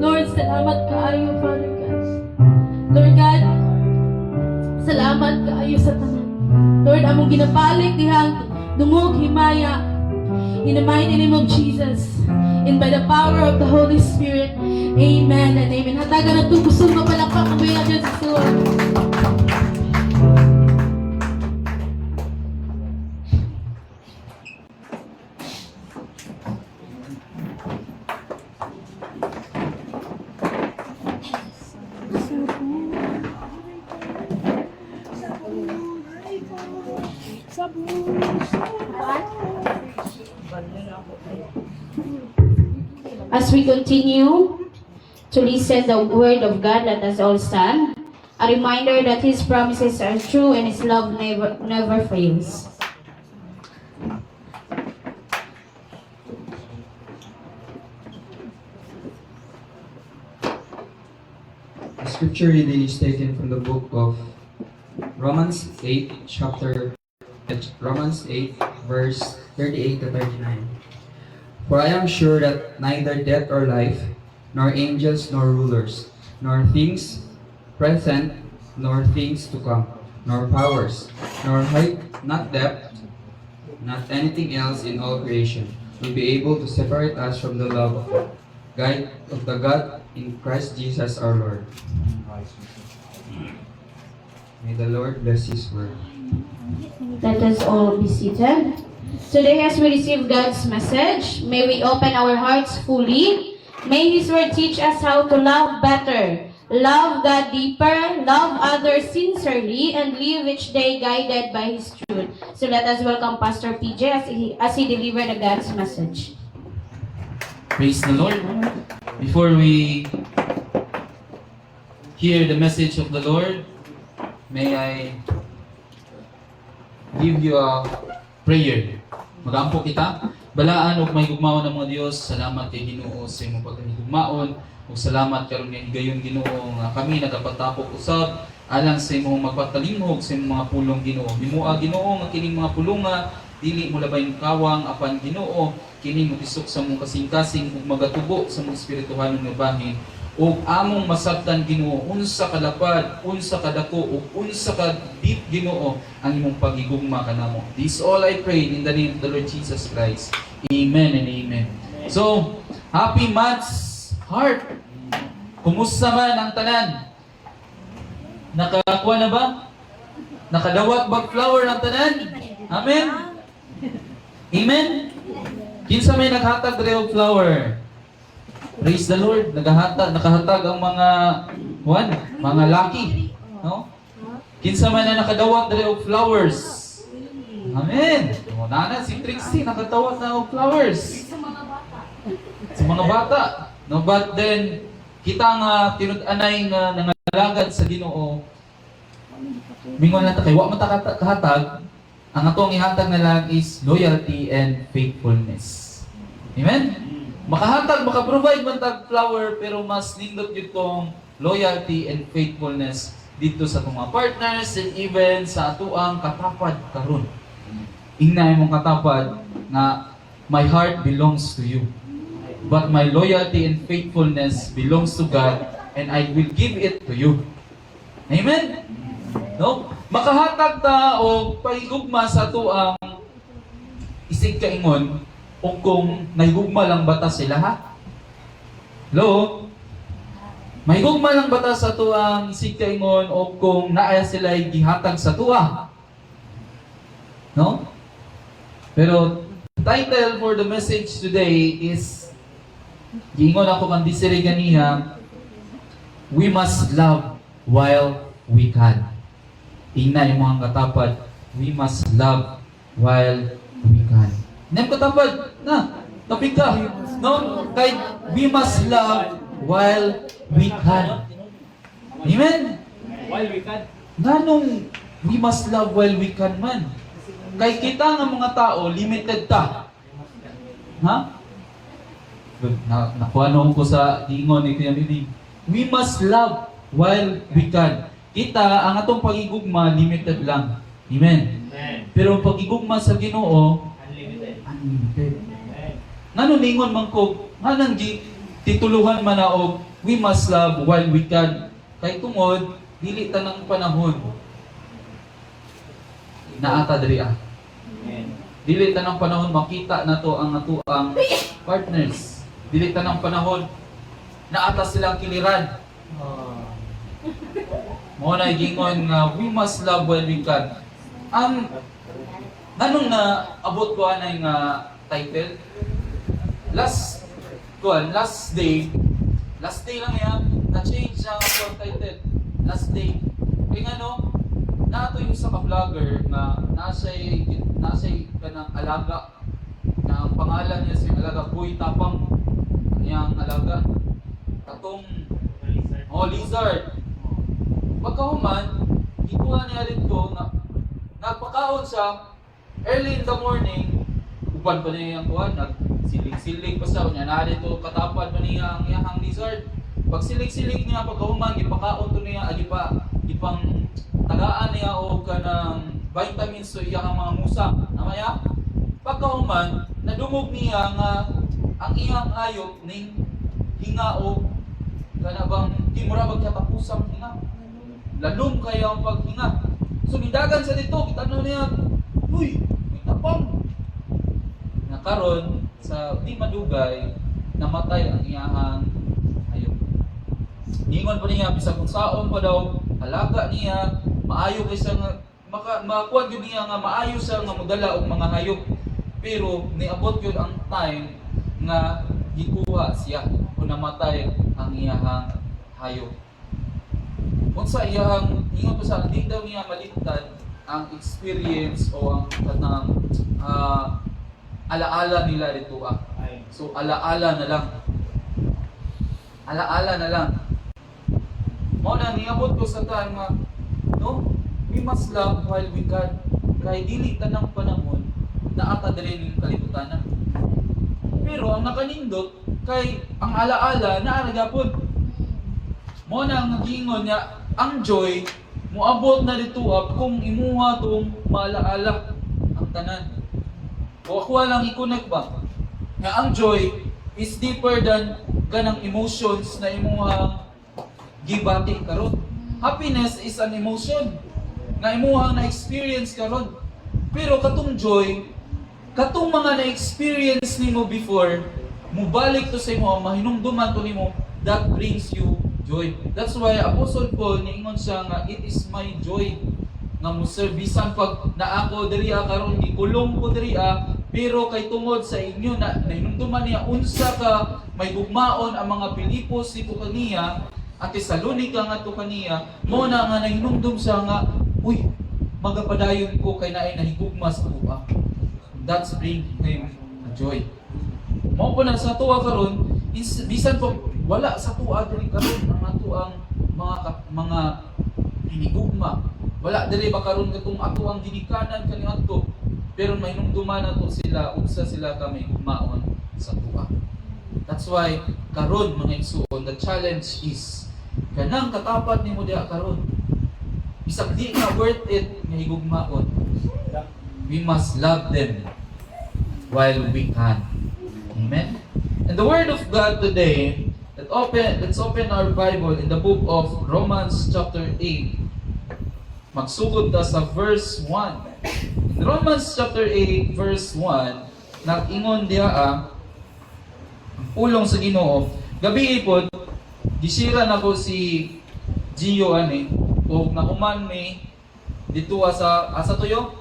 Lord, salamat kaayo, Father God. Lord God, salamat kaayo sa tanan. Lord, among ginabalik dihang dungog himaya in the mighty name of Jesus and by the power of the Holy Spirit. Amen and amen. Hatagan na ito. Gusto mo palakpak ang bayan dyan sa suwan. As we continue to listen the word of God, let us all stand. A reminder that His promises are true and His love never fails. The scripture reading is taken from the book of Romans 8, verse 38 to 39. For I am sure that neither death or life, nor angels nor rulers, nor things present, nor things to come, nor powers, nor height, not depth, not anything else in all creation will be able to separate us from the love of the God in Christ Jesus our Lord. May the Lord bless His word. Let us all be seated. Today, as we receive God's message, may we open our hearts fully. May His word teach us how to love better, love God deeper, love others sincerely, and live each day guided by His truth. So let us welcome Pastor PJ as he delivered the God's message. Praise the Lord. Before we hear the message of the Lord, may I give you a prayer. Magampo kita. Balaan og may gugmaon ng mga Dios. Salamat kay Ginoo sa imong pagkahigugmaon. Ug salamat karon nga higayon Ginoo nga kami nagapatapok usab alang sa imong magpatalingog sa imong mga pulong Ginoo. Himua Ginoo nga kining mga pulonga dili mo labay kawang apan Ginoo kini mo tisok sa mong kasing-kasing ug magatubo sa mong espirituhanon nga bahin. O among masabtan Ginoo unsa kalapad, unsa kadako ug unsa ka deep Ginoo ang imong pagigugma kanamo. This all I pray in the name of the Lord Jesus Christ. Amen and amen. So, happy Mads Heart. Kumusta man ang tanan? Nakakuha na ba? Nakadawat bag flower ang tanan? Amen. Amen. Kinsa may naghatag diri og flower? Praise the Lord. Nakahatag ang mga lucky, no? Kinsa man na nakadawat diri og flowers. Amen. O nana si Trixie nakadawat na og flowers. Sa mga bata. No, but then kita nga tinud-anay nga nangalagad sa Ginoo. Mingon lang ta kay wa man ta kahatag. Ang atong ihatag na lang is loyalty and faithfulness. Amen. Makahatag, makaprovide man tag flower, pero mas nindot yun tong loyalty and faithfulness dito sa mga partners and even sa atuang katapad karon. Ingnay mong katapad na my heart belongs to you. But my loyalty and faithfulness belongs to God and I will give it to you. Amen? No? Makahatag ta o paigugma sa atuang isig kaingon o kung nahigugma lang bata sila, ha? Hello? Mahigugma lang bata sa tuang isig kaingon o kung naaya sila gihatag sa tuwa. No? Pero title for the message today is giingon ako kang disiri ganiha, we must love while we can. Tingnan yung mga katapad, we must love while we can. Nem katapad na tapig ka, no? Kay we must love while we can. Amen? While we can. Nanong we must love while we can man? Kay kita nga mga tao, limited ta. Ha? Nakuha noon ko sa dingon ni Kuya Mili. We must love while we can. Kita, ang atong pagigugma, limited lang. Amen? Amen. Pero ang pagigugma sa Ginoo, Unlimited. unlimited. Amen. Ngano ningon man ko, nganang tituluhan man na og we must love while we can. Kay tungod dili tanang panahon naata diri Dili tanang panahon makita nato ang atuang partners. Dili tanang panahon naata silang kiliran. Mo na gingon nga we must love while we can. Anong na abot ko anay nga title? Last day lang yan, na-change ang akong title. Last day. Kaya nga no, nato yung isa ka-vlogger na nasa'y kanang alaga na ang pangalan niya si alaga Boy Tapang. Ang alaga. Katong lizard. Pagkahuman, ikuha niya dito na nagpakaon siya early in the morning. Uban pa niya yung kuhan, nagsilig-silig pa siya. Kanya na dito katapad pa niya ang iyahang lizard. Pag silig-silig niya, pagkahuman, ipakaon to niya, ipang tagaan niya o kanang vitamins so iyahang mga musa. Namaya, pagkahuman, nadungog niya nga ang iyang ayop ning hinga o kanabang di mo ra magkatapusang hinga. Lalong kaya ang paghinga. So nidagan sa dito, kita na niya, uy, may tapang. Nakaron sa di madugay, namatay ang iyahang ayop. Ingon pa niya, bisag kung saon pa daw, alaga niya, maayo kay siya nga, makakuan yun niya nga, maayo siya nga modala og mga hayop. Pero niabot yun ang time nga gikuha siya kung namatay ang iyahang hayop. Kung sa iyahang, ingon pa sa di daw niya maligtan ang experience o ang kanang alaala nila dito So alaala na lang. Alaala na lang. Mao na niabot ko sa time nga no, we must love while we can. Kay dili tanang panahon na ata diri ning kalibutan. Pero ang nakanindot kay ang alaala naa gapon. Mo na ang gingon niya ang joy moabot na dito kung imuha tong maalaala ang tanan. O ako lang i-connect ba? Nga ang joy is deeper than kanang emotions na imuha gibati karon. Happiness is an emotion nga imuha na-experience karon. Pero katong joy, katong mga na-experience nimo before, mubalik to sa imo, mahinumduman to nimo, that brings you joy. That's why Apostle Paul niingon siya nga it is my joy nga moserbisan pag naako diri karon gikulong ko diri pero kay tungod sa inyo na nahinumduman niya unsa ka may gugmaon ang mga Pilipos dito kaniya at Tesalonica nga to kaniya mo na nga nahinumdum siya nga uy magapadayon ko kay naay nahigugma sa buha. That's bring him joy. Mao po na sa tuwa karon bisan pa wala sa tuwa diri karon ang ato ang mga hinigugma. Wala diri ba karon katong ato ang ginikanan kaniadto. Pero mahinumduman nato sila unsa sila ka may gugmaon sa tuwa. That's why karon mga igsoon the challenge is kanang katapat nimo diha karon. Bisag di na worth it nga higugmaon. We must love them while we can. Amen. And the word of God today, let's open our Bible in the book of Romans chapter 8. Magsugod ta sa verse 1. In Romans chapter 8 verse 1, nag-ingon diha ang pulong sa Ginoo. Gabi ipod gisira nako si Gio ani o nakuman ni dito sa asa tuyo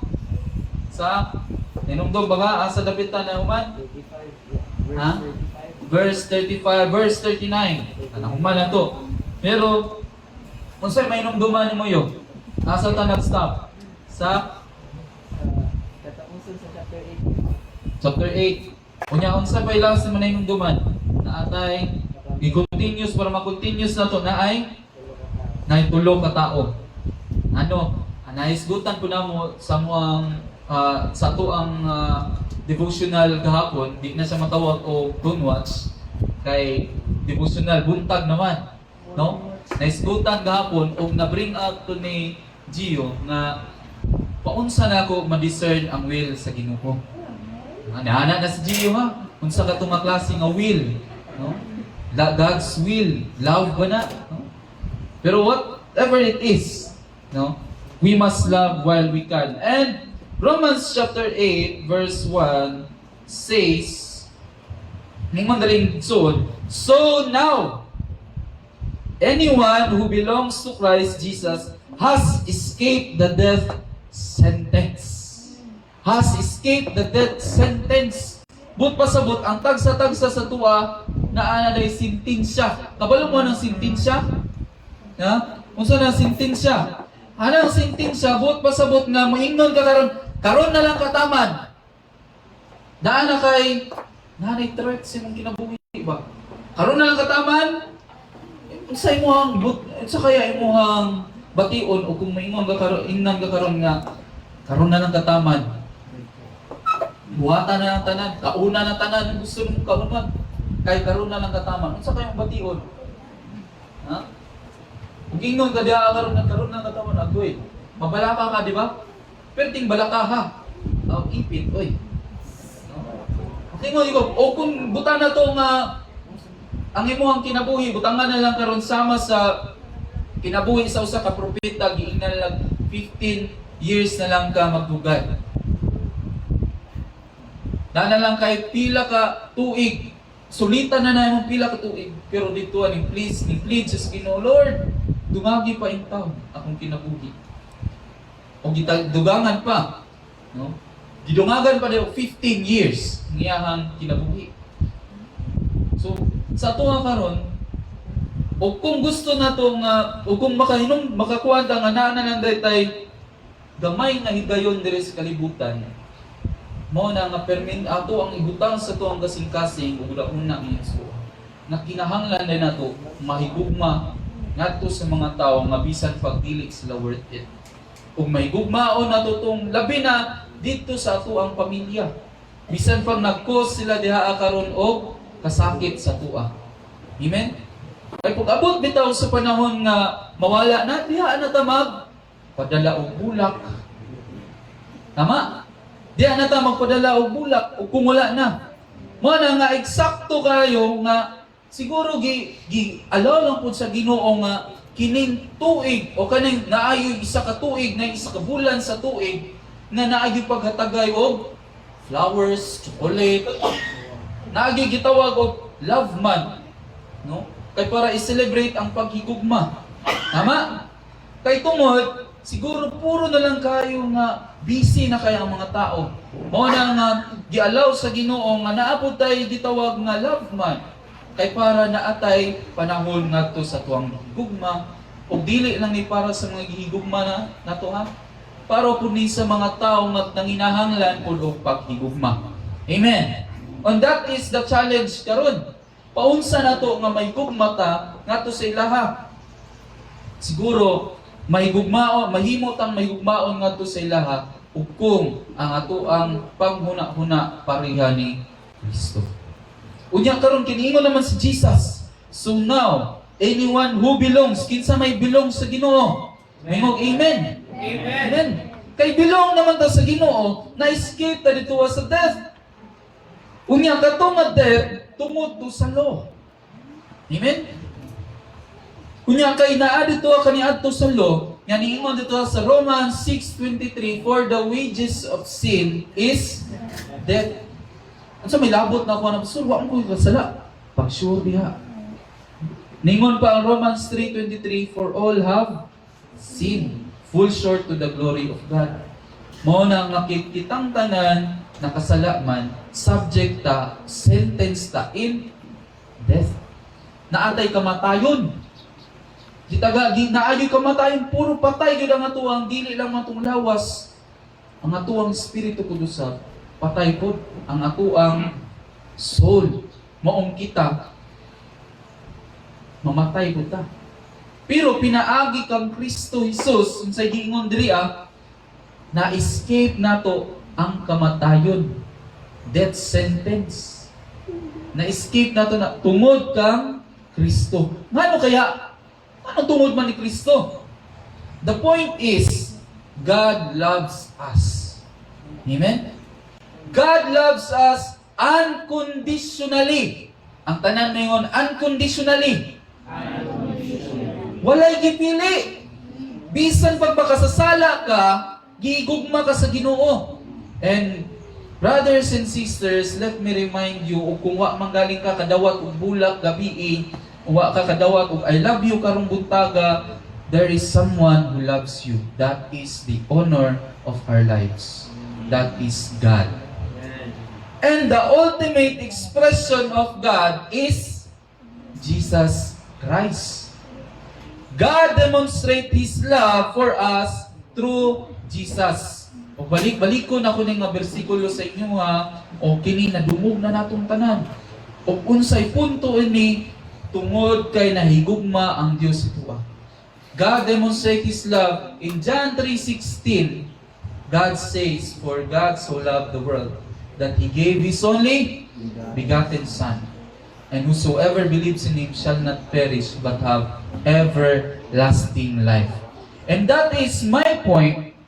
sa inumdog ba asa dapitan na human? Ha? Verse 35, verse 39. Nakuman na to. Pero unsay may inumduman nimo yo? Asa ta nag-stop? Sa chapter 8. Unya unsa pay last man nang duman? Naatay i-continuous para ma-continuous na to naay tulo ka tao. Ano? Naisgutan ko na mo sa muang sa to ang devotional gahapon, di na siya matawag o don't watch kay devotional buntag naman, no? Naisgutan gahapon og na-bring up to ni Gio nga paunsa na ako ma-discern ang will sa Ginoo. Ana na si Gio ha. Unsa ka tong klase nga will, no? God's will, love ba na? No? Pero whatever it is, no? We must love while we can. And Romans chapter 8 verse 1 says, ning madaling sod, so now, anyone who belongs to Christ Jesus has escaped the death sentence. Has escaped the death sentence. But pasabot, ang tagsa-tagsa sa tuwa, na anay sintensya. Kabalo mo ng sintensya? Ha? Kung saan ang sintensya? Anong sintensya? But pasabot nga, moingnon ka karon na lang kataman. Naana kay, nanay threat mong kinabuhi ba? Karon na lang kataman, sa imuhang sa kaya imuhang bation o kung maingon ka karon ingnan ka karon nga karon na lang kataman. Buhatan na lang tanan, kauna na tanan gusto mo kaunan. Kay karon na lang kataman. Unsa kayong bation? Ha? Kung ingnon ka diha karon na kataman agoy. Mabalaka ka, di ba? Perting balaka ha. Ipit oy. Okay mo iko, o kung buta na to nga ang imuhang kinabuhi, butangan na lang karon sama sa kinabuhi sa usa ka propeta, giingnan lang 15 years na lang ka magdugay. Na lang kay pila ka tuig, sulitan na imong pila ka tuig, pero dito ni plead sa Ginoo, Lord, dumagi pa in taon akong kinabuhi. O dugangan pa, no? Gidungagan pa daw 15 years ng iyahang kinabuhi. So, sa ato nga karon, o kung gusto na to nga, o kung makakuha ta nga naa na daytay gamay nga higayon diri sa kalibutan, mao na nga ato ang ibutang sa to ang kasing-kasing ug una ang Hesus. Na kinahanglan din nato mahigugma ngadto sa mga tawo nga bisan pagdili sila worth it. Ug mahigugmaon nato tong labi na dito sa ato ang pamilya. Bisan pag nag-cause sila diha karon og kasakit sa tuwa. Amen? Ay kung abot bitaw sa panahon nga mawala na, diha na ta padala og bulak. Tama? Diha na ta magpadala og bulak o kung wala na. Mo na nga eksakto kayo nga siguro allow lang pud sa Ginoo nga kining tuig o kaning naayoy isa ka tuig na isa ka bulan sa tuig na naayoy paghatagay og flowers, chocolate, naagi gitawag og love month, no? Kay para i-celebrate ang paghigugma. Tama? Kay tungod, siguro puro na lang kayo nga busy na kaya ang mga tao. Mao na nga gialaw sa Ginoo nga naapod tay gitawag nga love month. Kay para naatay panahon ngadto sa tuwang higugma ug dili lang ni para sa mga gihigugma na nato ha. Para pud ni sa mga tao nga nanginahanglan pud og paghigugma. Amen. And that is the challenge karon. Paunsa nato nga may gugmata ngadto sa ilaha. Siguro mahimot ang mahigugmaon ngadto sa ilaha ug kung ang ato ang paghuna-huna pareha ni Kristo. Unya karon kiniingon naman si Jesus. So now, anyone who belongs, kinsa may belong sa Ginoo. Mahimog amen. Amen. Kay belong naman ta sa Ginoo, na-escape ta dito sa death. Unya katong nga death tungod to sa law. Amen? Kunya kay naa dito kaniadto sa law, nga niingon dito sa Romans 6:23, for the wages of sin is death. Unsa may labot na ako na pastor, wa ko kasala. Pag sure diha. Ningon pa ang Romans 3:23, for all have sinned, fall short to the glory of God. Mao na nga kitang tanan nakasala man, subject ta, sentence ta in death. Naatay kamatayon. Naayoy kamatayon, puro patay gyud ang atuang dili lang matong lawas. Ang atuang espiritu kudusa, patay pod ang atuang soul. Maong kita mamatay pod ta. Pero pinaagi kang Kristo Jesus, unsay giingon diri na escape nato ang kamatayon, death sentence. Na-escape nato na tungod kang Kristo. Ngano kaya? Ano tungod man ni Kristo? The point is, God loves us. Amen? God loves us unconditionally. Ang tanan ningon unconditionally. Walay gipili. Bisan pag makasasala ka, giigugma ka sa Ginoo. And brothers and sisters, let me remind you, kung wa manggaling ka kadawat og bulak gabi, wa ka kadawat og I love you karong buntaga, there is someone who loves you. That is the honor of our lives. That is God. And the ultimate expression of God is Jesus Christ. God demonstrates His love for us through Jesus. O balik-balik ko na ko nga bersikulo sa inyo ha, o kini nadumog na natong tanan. O unsay punto ini tungod kay nahigugma ang Dios ito. God demonstrates His love in John 3:16. God says, "For God so loved the world that He gave His only begotten Son, and whosoever believes in Him shall not perish but have everlasting life." And that is my point,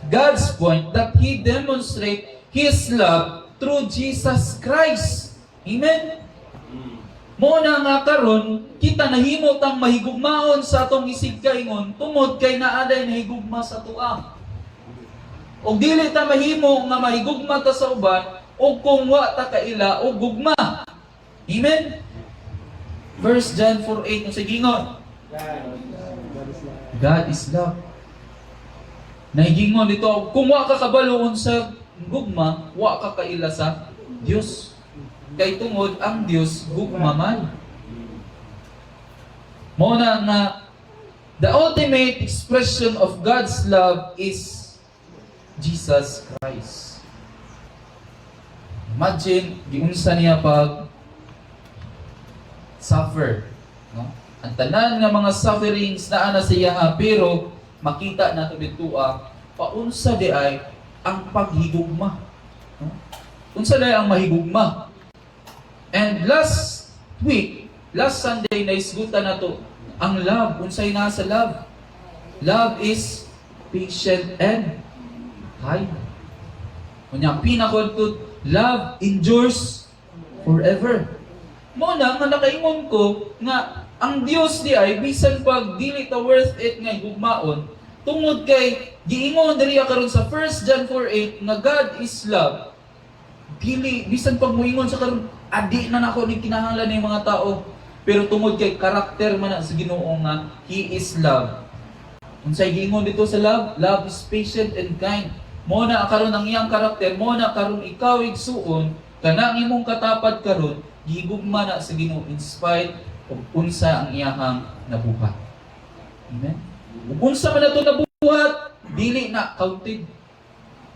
God's point, that He demonstrates His love through Jesus Christ. Amen? Muna nga karon kita nahimo tang mahigugmaon sa atong isig kaingon tungod kay naaday nahigugma sa tuwa. Og dili ta mahimo nga mahigugma ta sa uban og kung wa ta kaila og gugma. Amen. 1 John 4:8 sa gingon. God is love. Nahigingon dito, kung wa ka kabaloon sa gugma, wa ka kaila sa Dios. Kay tungod ang Dios gugma man. Mao na nga the ultimate expression of God's love is Jesus Christ. Imagine giunsa niya pag suffer, no? Ang tanan nga mga sufferings na ana siya pero makita nato dito paunsa di ay ang paghigugma, no? Unsa di ang mahigugma? And last Sunday naisgutan nato ang love. Unsay nasa love? Love is patient and kind. Kunya pinakadto, love endures forever. Mo na nga nakaingon ko nga ang Dios di ay bisan pag dili ta worth it nga gugmaon tungod kay giingon diri karon sa 1 John 4:8 nga God is love. Dili bisan pag moingon sa karon adi na nako ni kinahanglan ng mga tao, pero tungod kay karakter man na sa Ginoo nga He is love. Unsay giingon dito sa love? Love is patient and kind. Mo na karon ang iyang karakter, mo na karon ikaw igsuon kana imong katapad karon gigugma na sa Ginoo in spite of unsa ang iyahang nabuhat. Amen. Ug unsa man ato nabuhat, dili na counted.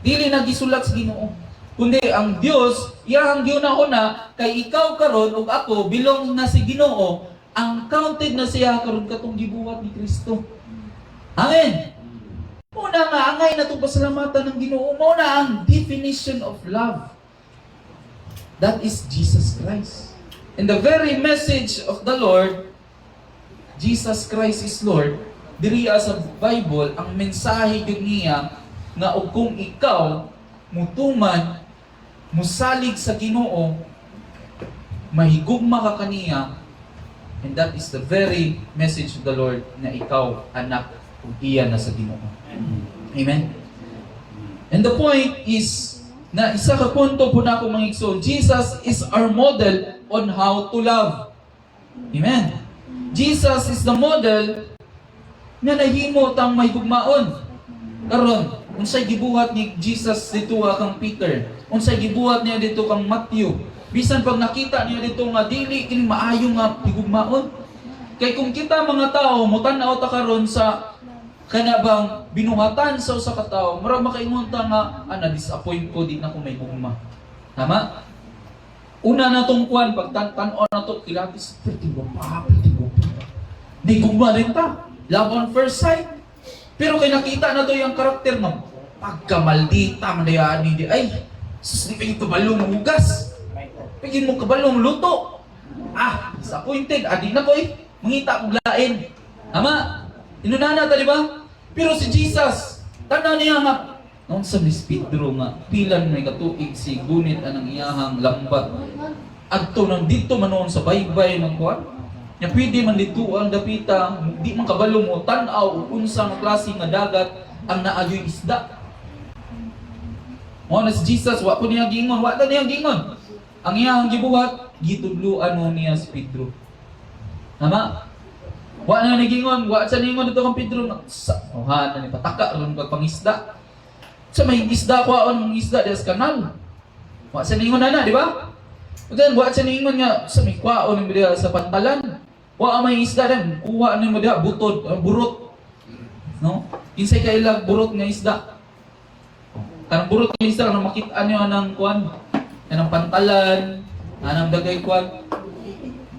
Dili na gisulat sa Ginoo. Kundi ang Dios, iyahang giuna-una kay ikaw karon ug ako bilong na si Ginoo, ang counted na siya karon katong gibuhat ni Kristo. Amen. Muna nga angay na itong pasalamatan ng Ginoo, muna ang definition of love. That is Jesus Christ. And the very message of the Lord, Jesus Christ is Lord, diriya sa Bible, ang mensahe yun niya nga og kung ikaw mutuman, musalig sa Ginoo, mahigugma ka kaniya, and that is the very message of the Lord na ikaw, anak, ug iya na sa Ginoo. Amen? And the point is, na isa ka punto po na akong mga igsoon, Jesus is our model on how to love. Amen? Jesus is the model nga nahimo tang mahigugmaon. Karon, unsay gibuhat ni Jesus dito kang Peter? Unsay gibuhat niya dito kang Matthew? Bisan pag nakita niya dito nga dili kini maayo nga higugmaon. Kay kung kita mga tao mutan-aw ta karon sa kana bang binuhatan sa usa ka tawo, mura makaingon ta nga na-disappoint ko di na ko may gugma. Tama? Una na tong kuan pag tan-on na to kilatis pretty gupa. Di gugma rin ta. Love on first sight. Pero kay nakita na to yung karakter ng pagkamaldita man dayaan ni ay sus di ito balong hugas. Pigin mo kabalong luto. Disappointed. Adi na ko mangita og lain. Tama? Inunana ta di ba? Pero si Jesus, tanaw niya nga noon sa Miss Pedro nga pilan may katuig si gunit anang iyahang lambat. adto nang dito manon sa baybay ng kuan. Nya pwede man dito ang dapita, di man kabalo mo tan-aw ug unsa nga klase nga dagat ang naayoy isda. Mo na si Jesus, wa ko niya gingon, wa ta niya gingon. Ang iyang gibuhat, gitudluan mo niya si Pedro. Tama? Wa na nagingon, wa sa ningon dito kang Pedro, ha na ni pataka ron kag pangisda. Sa may isda ko ang isda des kanal. Wa sa ningon na, di ba? Then wa sa ningon nga sa may kwaon ni diha sa pantalan. Wa may isda rin, kuha ni mo diha butod, burot. No? Kinsay ka ilag burot nga isda. Kanang burot nga isda kanang makit-an niyo anang kuan, anang pantalan, anang dagay kuan.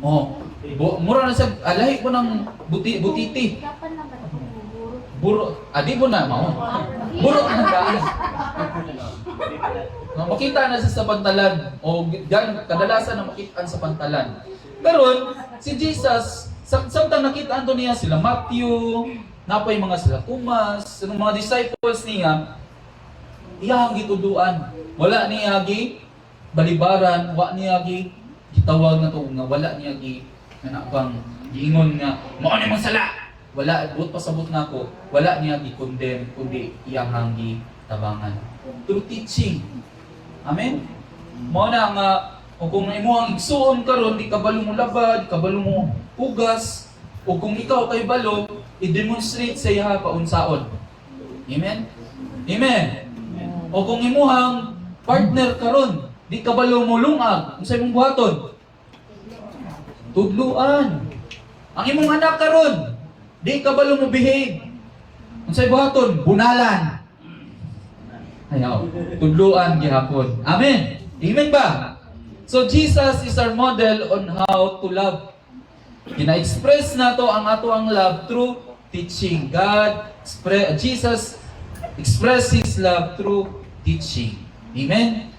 Oh, mura na sa alay ko ng butiti. Burot, adi mo na mao. Burot na daan. No, makita na sa pantalan o gan kadalasan na makitaan sa pantalan. Karon si Jesus samtang nakita anto niya sila Matthew, napay mga sila Thomas, mga disciples niya, iyang gituduan. Wala niya gi balibaran, wa niya gi gitawag na to nga wala niya gi nanabang giingon nga mao ni man sala. Wala but pasabot nako, wala niya gi-condemn kundi iyang gi-tabangan. Through teaching. Amen. Mao na nga kung imo ang igsuon karon di kabalo mo labad, kabalo mo hugas, o kung ikaw kay balo, i-demonstrate sa iya paunsaon. Amen. Amen. O kung imuhang partner karon, di kabalo mo lungag, unsay imong buhaton? Tudluan. Ang imong anak karon, di kabalo mo behave. Unsay buhaton? Bunalan. Ayaw. Tudluan gihapon. Amen. Amen ba? So Jesus is our model on how to love. Gina-express nato ang ato ang love through teaching. Jesus expressed His love through teaching. Amen.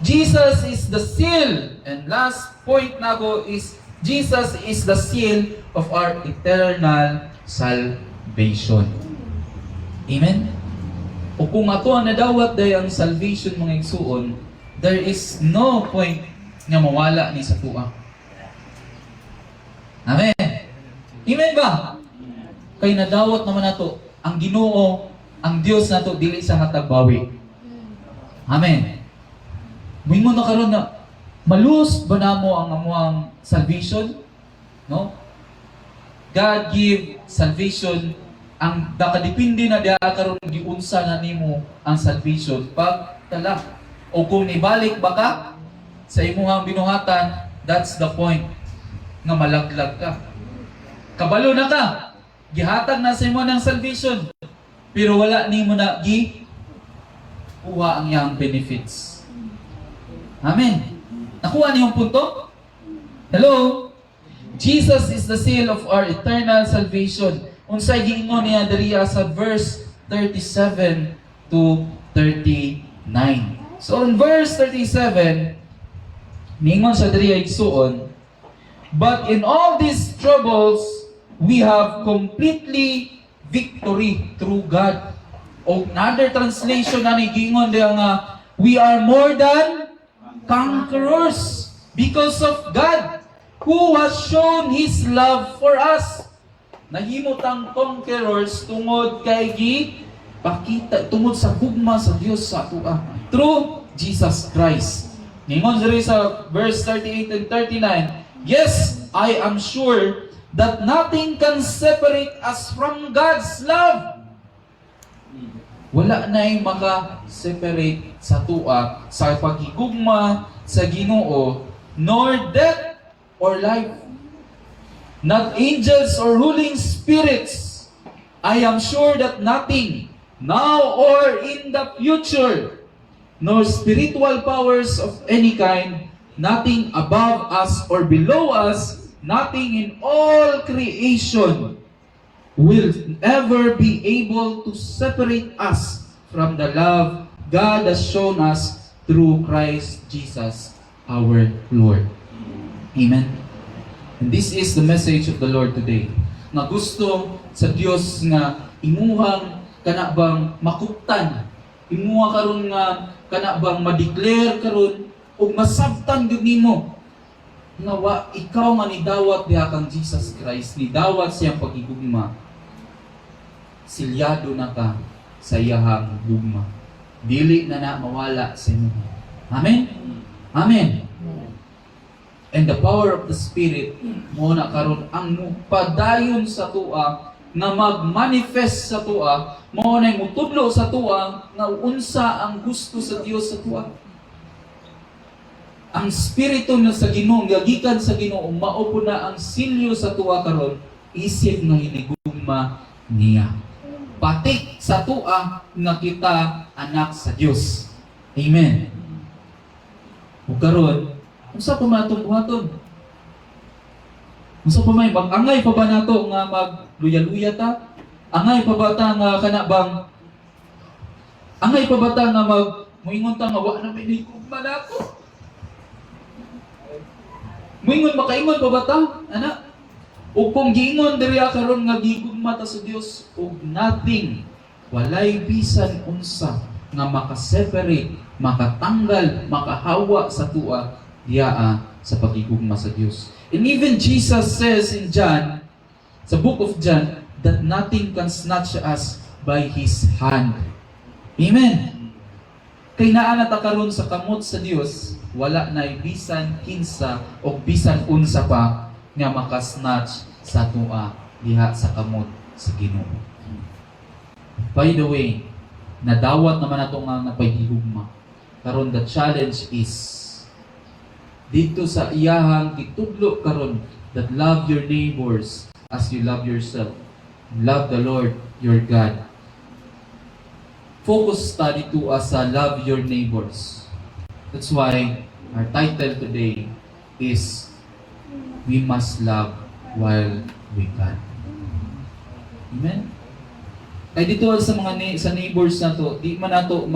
Jesus is the seal. And last point nako is Jesus is the seal of our eternal salvation. Amen? O kung ato ang nadawat day ang salvation mga igsuon, there is no point nga mawala ni sa tuwa. Amen? Amen ba? Kay nadawat naman nato ang Ginoo, ang Dios nato dili sa hatag bawi. Amen? Mingon na karon na malus ba namo ang amuang salvation? No? God give salvation ang nakadepende na diha karon giunsa na nimo ang salvation pag tala. O kung ibalik ba ka sa imuhang binuhatan, that's the point nga malaglag ka. Kabalo na ka. Gihatag na sa imo ng salvation. Pero wala nimo na kuha ang iyang benefits. Amen. Nakuha niyo ang punto? Hello? Jesus is the seal of our eternal salvation. Unsay giingon niya diriya sa verse 37 to 39. So in verse 37, ningon sa diriya igsuon, but in all these troubles, we have completely victory through God. O another translation na ni giingon diya nga, we are more than conquerors because of God who has shown His love for us. Nahimutang conquerors tungod kay pakita tungod sa gugma sa Dios sa atua through Jesus Christ. Ningon diri sa verse 38 and 39, yes, I am sure that nothing can separate us from God's love. Wala na'y maka-separate sa tua sa pagigugma sa Ginoo, nor death or life, not angels or ruling spirits. I am sure that nothing, now or in the future, nor spiritual powers of any kind, nothing above us or below us, nothing in all creation will ever be able to separate us from the love God has shown us through Christ Jesus our Lord. Amen. And this is the message of the Lord today. Nga gusto sa Dios nga imuhang kanabang makuptan, imuha karon nga kanabang ma-declare karon ug masabtan gyud nimo nawa ikaw nga nidawat diha kang Jesus Christ, nidawat siyang pagigugma, silyado na ka sa iyahang gugma. Dili na mawala sa imo. Amen? Amen. And the power of the Spirit mo na karon ang padayon sa tua nga mag-manifest sa tua, mao na mutudlo sa tua nga unsa ang gusto sa Dios sa tua. Ang Espiritu na sa Ginoo, gikan sa Ginoo, mao po na ang silyo sa tua karon, isip nga hinigugma niya. Patik sa tua nga kita anak sa Dios. Amen. Ug karon, unsa pa man atong buhaton? Unsa pa may mag-angay pa ba nato nga magluya-luya ta? Angay pa ba ta nga kana bang angay pa ba ta nga muingon ta nga wa na may higugma nato? Muingon makaingon pa ba ta? Ana? Ug kung giingon diriya karon nga gigugma ta sa Dios ug nothing, walay bisan unsa nga makaseparate, makatanggal, makahawa sa tua diyaa sa pagigugma sa Dios. And even Jesus says in John, sa book of John, that nothing can snatch us by His hand. Amen. Kay naa na ta karon sa kamot sa Dios, wala na bisan kinsa o bisan unsa pa nga makasnatch sa tua diha sa kamot sa Ginoo. By the way, nadawat naman nato nga napahigugma. Karon the challenge is dito sa iyahang gitudlo karon that love your neighbors as you love yourself. Love the Lord your God. Focus study to us sa love your neighbors. That's why our title today is We Must Love While We Can. Amen? Kaya dito sa mga sa neighbors na to, di man nato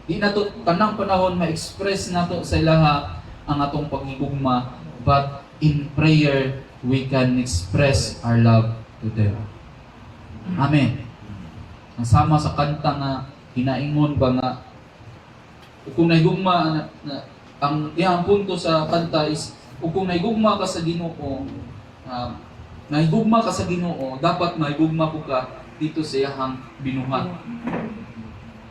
di nato tanang panahon ma-express nato sa ilaha ang atong pagigugma, but in prayer we can express our love to them. Amen. Ang sama sa kanta nga hinaingon ba nga kung naigugma ang iyang punto sa kanta is kung naigugma ka sa Ginoo, naigugma ka sa Ginoo, dapat naigugma po ka dito sa iyang binuhat.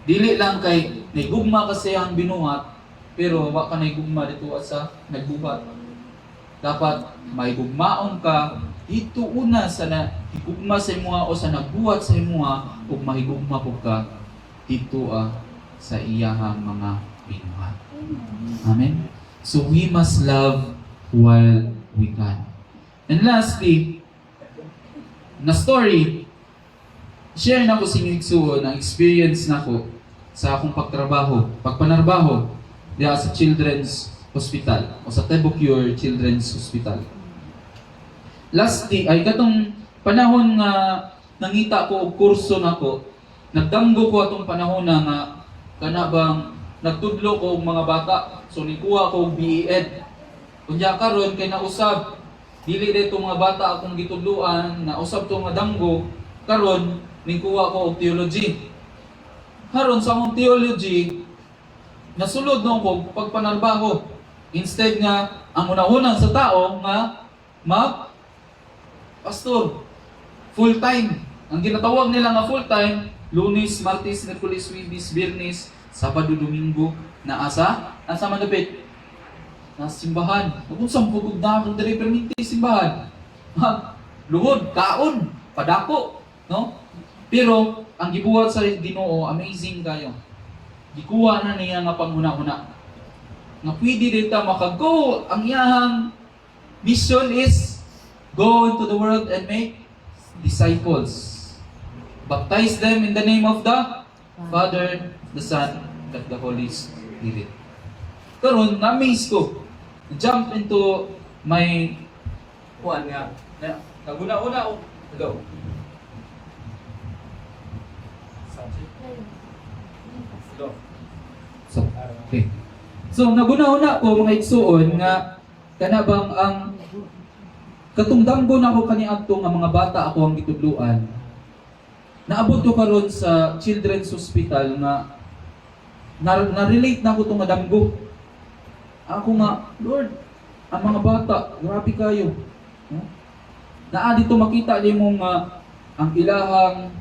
Dili lang kay naigugma ka sa iyang binuhat, pero wa ka naigugma dito sa nagbuhat. Dapat maigugmaon ka dito una sa nahigugma sa imuha o sa nagbuhat sa imuha ug mahigugma po ka dito sa iyahang mga binuhat. Amen? So we must love while we can. And lastly, na story, share na ko sa inyo igsuon ang experience na ko sa akong pagpanarbaho diya sa Children's Hospital o sa Tebocure Children's Hospital. Lastly, ay katong panahon nga nangita ko og kurso nako, nagdanggo ko atong panahon na nga kana bang nagtudlo ko og mga bata, so nikuha ko og BEd. Kunya karon kay nausab dili dito mga bata akong gitudluan, nausab to nga danggo, karon nikuha ko og theology. Karon sa akong theology, nasulod no ko pagpanarbaho. Instead nga ang una-una sa tao nga pastor full time. Ang ginatawag nila nga full time, Lunes, Martes, Miyerkules, Huwebes, Biyernes, Sabado, Domingo, na asa manupit. Na simbahan. Kung sampugod na kung diri perminti simbahan. Luhod, kaon, padako, no? Pero ang gibuhat sa Ginoo amazing kayo. Gikuha na niya nga panghuna-huna. Nga pwede dito makago. Ang iyahang mission is go into the world and make disciples. Baptize them in the name of the Father, the Son, and the Holy Spirit. Karon na-amaze ko. Jump into my naguna-una o go. Okay. So naguna-una ko mga igsuon nga kana bang ang katungdanggo na ako kaniadto nga mga bata ako ang gitudluan. Naabot ko karon sa Children's Hospital nga na-relate na ko tong nga damgo. Ako nga, Lord, ang mga bata, grabe kayo. No? Naa dito makita din mo nga ang ilahang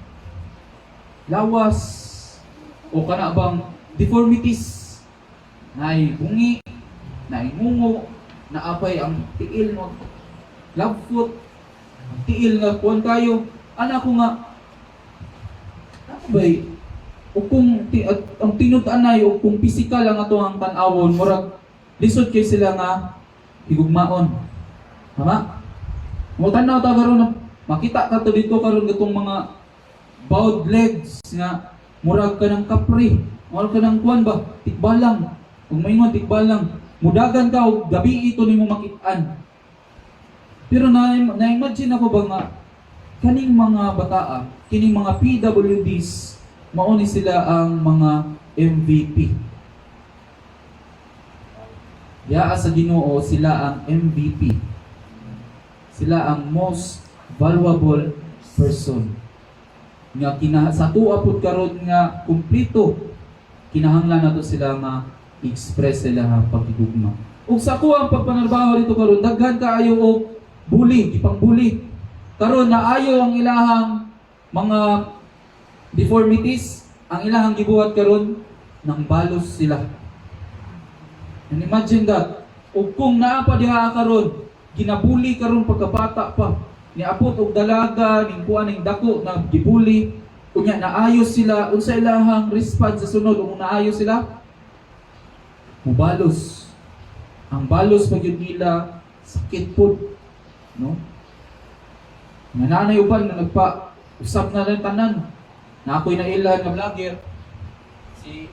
lawas o kana bang deformities. Naay bungi, naay mungo, naapay ang tiil mo, lagfoot, ang tiil nga kuwan kayo. Ana ko nga, ano ba'y, o kung ang tinud-anay o kung physical lang ato ang tanawon, murag lisod kay sila nga higugmaon. Tama? Mo tanaw ta karon makita ka to dito karon gatong mga bowed legs nga murag ka ng kapre, murag ka ng kuan ba, tikbalang. Kung may mga tikbalang, mudagan ka og gabi ito nimo makit-an. Pero na-imagine ako ba nga kaning mga bataa, kining mga PWDs, mauni sila ang mga MVP. Yaa sa Ginoo sila ang MVP. Sila ang most valuable person. Nga sa tuwa pud karon nga kumplito kinahanglan nato sila nga express sila ang pagtugma. Ug sa ko ang pagpanarbaho dito karon daghan kaayo og bully, gipang bully. Karon naayo ang ilahang mga deformities, ang ilahang gibuhat karon nang balos sila. And imagine that, ug kung naa pa diha karon, ginabuli karon pagkabata pa, niabot og dalaga, ning kuan ning dako na gibuli, unya naayo sila, unsa ilahang response sa sunod kung naayo sila? Mubalos. Ang balos pag yun nila sakit po, no? Nga nanay uban na nagpa-usap na lang tanan. Na ako'y nailan nga vlogger, si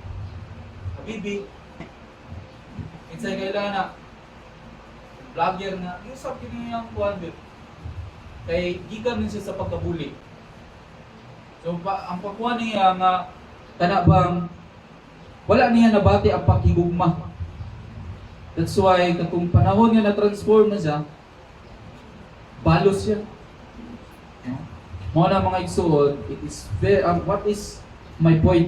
Habibi. Insay kailan na vlogger na, usap yun yung kuhan din. Kay gikan din siya sa pagkabuli. So ang pagkuhan niya nga, kana bang, wala niya nabati ang pakigugma. That's why, kung panahon niya na-transform na siya, balos siya. Mga na mga igsuon, it is very, what is my point?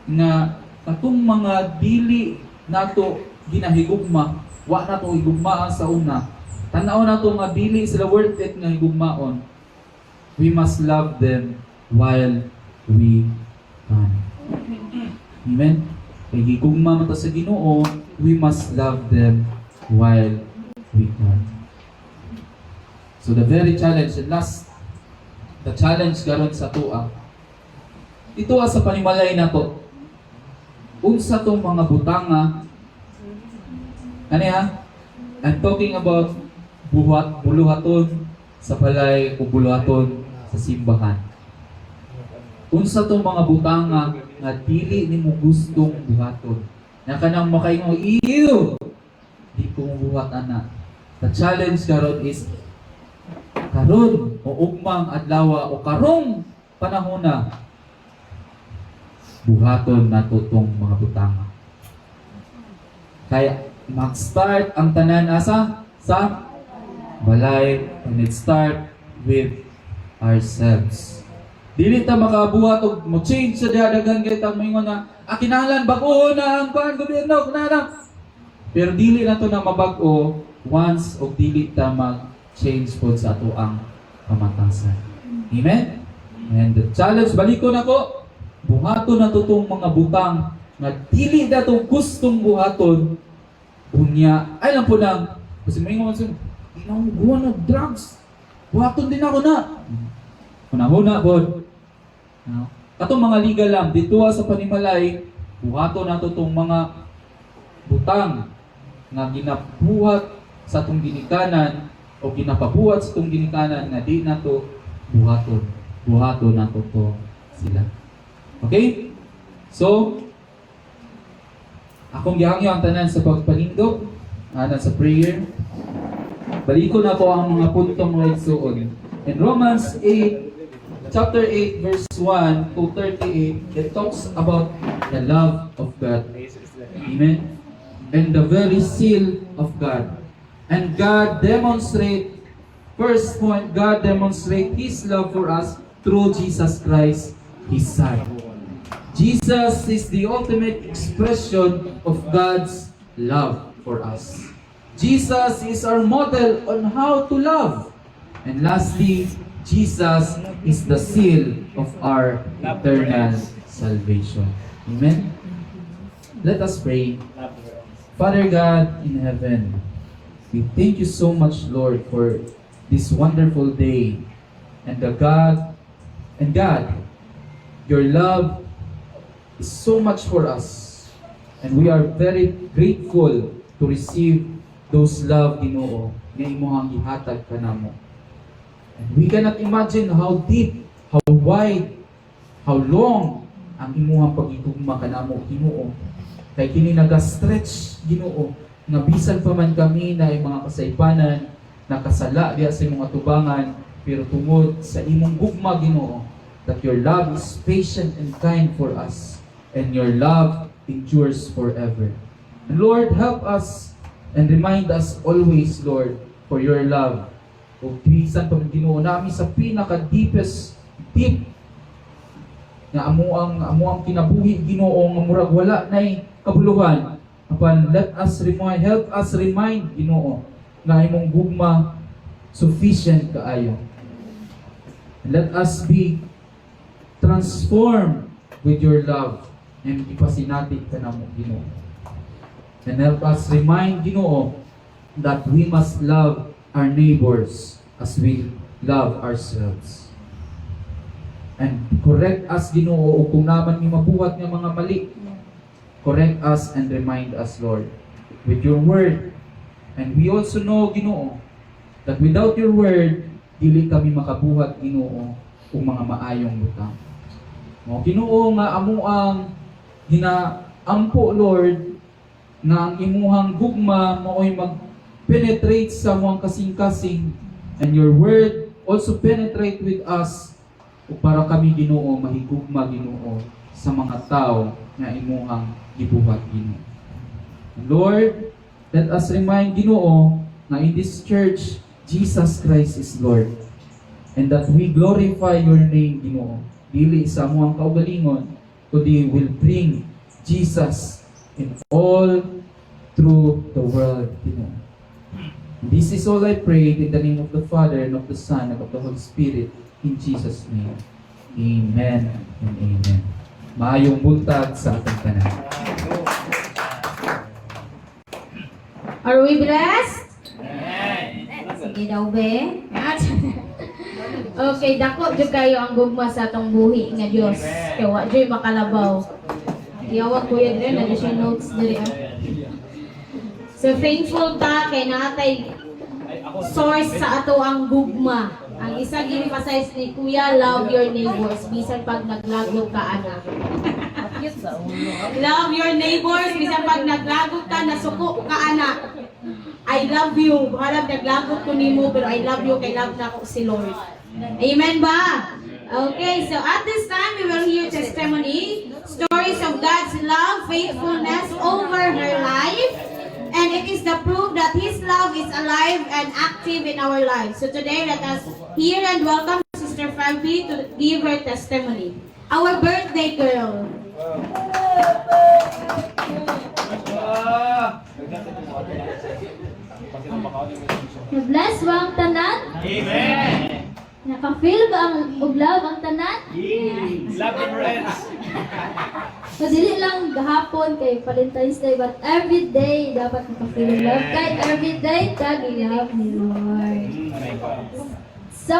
Na katong mga dili nato ginahigugma, wa nato higugmaan sa una. Tanaw nato nga dili sila worth it nga higugmaon. We must love them while we can. Amen. Kay higugma man ta sa Ginoo, we must love them while we can. So the very challenge, and last, the challenge karon sa tuwa. Ito sa panimalay na to. Unsa tong mga butanga? Ano ha? I'm talking about buluhaton sa balay o buluhaton sa simbahan. Unsa tong mga butanga nga dili nimo gustong buhaton? Na kanang makaingon, "Ew! Di ko buhat ana." The challenge karon is karon o ugmang adlaw o karong panahon na buhaton nato tong mga butanga. Kaya mag-start ang tanan asa sa balay, and it start with ourselves. Dili ta makabuhat og mo change sa diadagan kay ta moingon na kinahanglan bag-o na ang kuan gobyerno kana. Pero dili na to na mabag-o once og dili ta mag-change pod sa ato ang kamatasan. Amen? And the challenge, balikon ako, buhaton na to tong mga butang nga dili na to gustong buhaton. Unya, ay lang po lang, kasi may nga masin, di na ako buwan na drugs. Buhaton din ako na. Una-una po. Katong mga legal lang, dito sa panimalay, buhaton na to tong mga butang nga ginabuhat sa itong ginikanan o ginapabuhat sa itong ginikanan na di na to buhaton. Buhaton na to sila. Okay? So, akong gihangyo ang tanan sa pagpanindog, sa prayer. Baliko na po ang mga puntong mga igsuon. In Romans 8, chapter 8, verse 1 to 38, it talks about the love of God. Amen? And the very seal of God. And God demonstrate, first point, God demonstrate His love for us through Jesus Christ, His Son. Jesus is the ultimate expression of God's love. for us. Jesus is our model on how to love. And lastly, Jesus is the seal of our eternal salvation. Amen? Let us pray. Father God in heaven, we thank you so much, Lord, for this wonderful day. And God, your love is so much for us. And we are very grateful to receive those love, Ginoo, nga imuhang gihatag kanamo. And we cannot imagine how deep, how wide, how long ang imuhang pagigugma kanamo, Ginoo. Kay kini naga-stretch, Ginoo, nga bisan pa man kami na ay mga kasaypanan, nakasala diya sa imong atubangan, pero tungod sa imong gugma, Ginoo, that your love is patient and kind for us, and your love endures forever. And Lord, help us and remind us always, Lord, for your love. O bisan pa man, Ginoo, namin sa pinaka-deepest, deep nga amuang kinabuhi, Ginoo, nga murag wala nay kabuluhan. Apan help us remind, Ginoo, na imong gugma sufficient kaayo. And let us be transformed with your love and ipasinati ka namo, Ginoo. And help us remind, Ginoo, that we must love our neighbors as we love ourselves. And correct us, Ginoo, kung naman may mabuhat ng mga mali. Correct us and remind us, Lord, with your word. And we also know, Ginoo, that without your word, dili kami makabuhat, Ginoo, kung mga maayong butang. Mo, Ginoo, nga amo ang ginaampo, Lord, nga ang imuhang gugma mao'y mag-penetrate sa muang kasing-kasing, and your word also penetrate with us para kami, Ginoo, mahigugma, Ginoo, sa mga tao na imuhang gibuhat, Ginoo. Lord, let us remind, Ginoo, na in this church, Jesus Christ is Lord. And that we glorify your name, Ginoo. Dili sa amuang kaugalingon, kundi will bring Jesus in all through the world, Ginoo. This is all I pray in the name of the Father, and of the Son, and of the Holy Spirit, in Jesus' name. Amen and amen. Maayong buntag sa ating tanan. Are we blessed? Sige daw, be. Okay, dako jud kayo ang gugma sa atong buhi nga Dios. Kay wa jud makalabaw. Iyawag ko yan rin, na siya notes diri. So thankful ta kay naatay source sa ato ang gugma. Ang isa gi-emphasize ni Kuya, love your neighbors bisan pag naglagok ka anak. Love your neighbors bisan pag naglagok ka, nasuko ka anak. I love you. Baka naglagok ko nimo pero I love you kay love na ko si Lord. Amen ba? Okay, so at this time we will hear testimony, stories of God's love, faithfulness over her life. And it is the proof that His love is alive and active in our lives. So today, let us hear and welcome Sister Fabi to give her testimony. Our birthday girl. Bless ba ang tanan? Amen. Naka-feel ba ang uglaw ang tanan? Love and friends. So, dili lang gahapon kay Valentine's Day, but every day dapat naka-feel ang love. Kahit every day, tag-love ni Lord. So,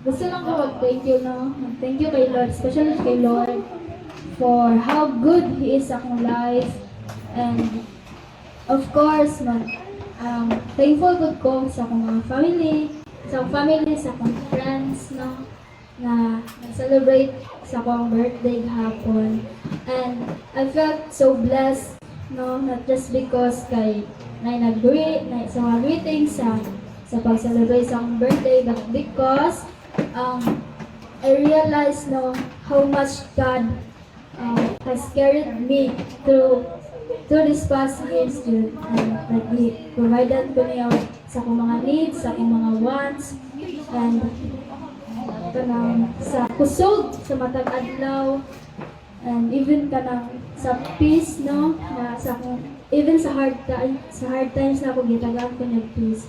gusto lang ko mag-thank you, no? Thank you kay Lord, especially kay Lord, for how good He is sa akong life. And, of course, thankful good ko sa akong mga family, sa akong friends, no? Na celebrate sa akong birthday hapon. And I felt so blessed, no? Not just because kay nag-greet, sa mga greetings sa pag-celebrate sa akong birthday, but because I realized, no, how much God has carried me through this past years, dude. And that He provided ko niya sa akong mga needs, sa akong mga wants, and sa kusog, sa matag adlaw, And even kanang sa peace, no, na sa even sa hard times na ako gitagaan ko ng peace.